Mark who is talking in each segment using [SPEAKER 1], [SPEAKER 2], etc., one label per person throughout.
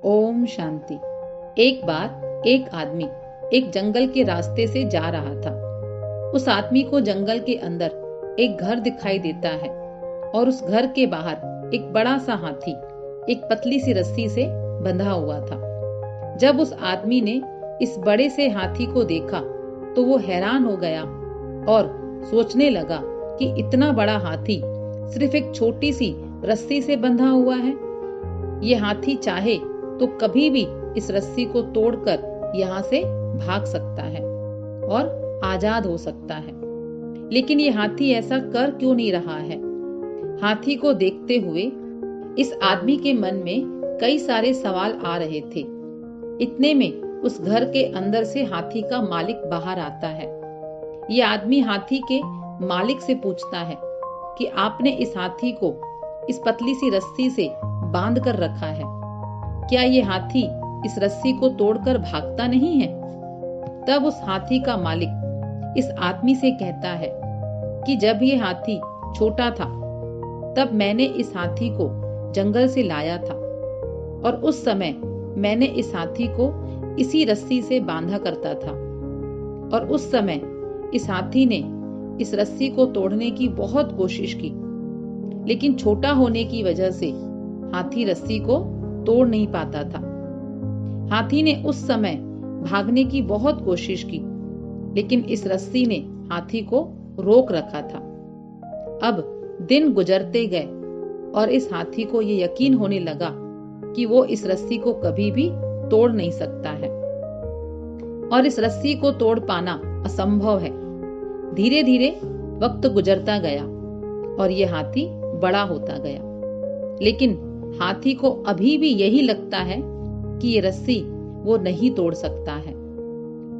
[SPEAKER 1] ओम शांति। एक बार एक आदमी एक जंगल के रास्ते से जा रहा था। उस आदमी को जंगल के अंदर एक घर दिखाई देता है और उस घर के बाहर एक बड़ा सा हाथी एक पतली सी रस्सी से बंधा हुआ था। जब उस आदमी ने इस बड़े से हाथी को देखा तो वो हैरान हो गया और सोचने लगा कि इतना बड़ा हाथी सिर्फ एक छोटी सी रस्सी से बंधा हुआ है। ये हाथी चाहे तो कभी भी इस रस्सी को तोड़कर यहाँ से भाग सकता है और आजाद हो सकता है। लेकिन ये हाथी ऐसा कर क्यों नहीं रहा है? हाथी को देखते हुए इस आदमी के मन में कई सारे सवाल आ रहे थे। इतने में उस घर के अंदर से हाथी का मालिक बाहर आता है। ये आदमी हाथी के मालिक से पूछता है कि आपने इस हाथी को इस पतली सी रस्सी से बांध कर रखा है, क्या ये हाथी इस रस्सी को तोड़कर भागता नहीं है? तब उस हाथी का मालिक इस आदमी से कहता है कि जब ये हाथी छोटा था तब मैंने इस हाथी को जंगल से लाया था और उस समय मैंने इस हाथी को इसी रस्सी से बांधा करता था और उस समय इस हाथी ने इस रस्सी को तोड़ने की बहुत कोशिश की, लेकिन छोटा होने की वजह से हाथी रस्सी को तोड़ नहीं पाता था। हाथी ने उस समय भागने की बहुत कोशिश की, लेकिन इस रस्सी ने हाथी को रोक रखा था। अब दिन गुजरते गए और इस हाथी को ये यकीन होने लगा कि वो इस रस्सी को कभी भी तोड़ नहीं सकता है और इस रस्सी को तोड़ पाना असंभव है। धीरे धीरे वक्त गुजरता गया और ये हाथी बड़ा होता गया, लेकिन हाथी को अभी भी यही लगता है कि ये रस्सी वो नहीं तोड़ सकता है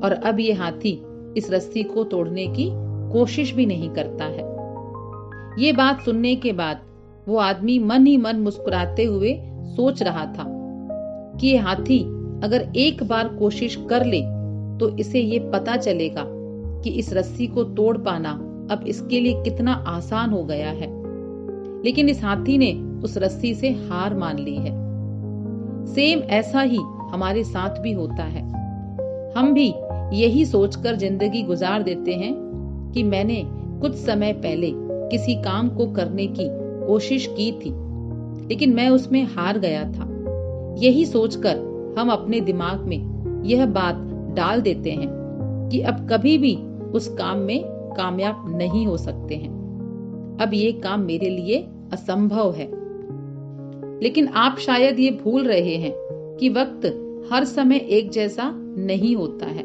[SPEAKER 1] और अब ये हाथी इस रस्सी को तोड़ने की कोशिश भी नहीं करता है। ये बात सुनने के बाद वो आदमी मन ही मन मुस्कुराते हुए सोच रहा था कि ये हाथी अगर एक बार कोशिश कर ले तो इसे ये पता चलेगा कि इस रस्सी को तोड़ पाना अब इसके लिए कितना आसान हो गया है। लेकिन इस हाथी ने उस रस्सी से हार मान ली है। सेम ऐसा ही हमारे साथ भी होता है। हम भी यही सोचकर जिंदगी गुजार देते हैं कि मैंने कुछ समय पहले किसी काम को करने की कोशिश की थी, लेकिन मैं उसमें हार गया था। यही सोचकर हम अपने दिमाग में यह बात डाल देते हैं कि अब कभी भी उस काम में कामयाब नहीं हो सकते हैं। अब ये काम मेरे लिए असंभव है। लेकिन आप शायद ये भूल रहे हैं कि वक्त हर समय एक जैसा नहीं होता है।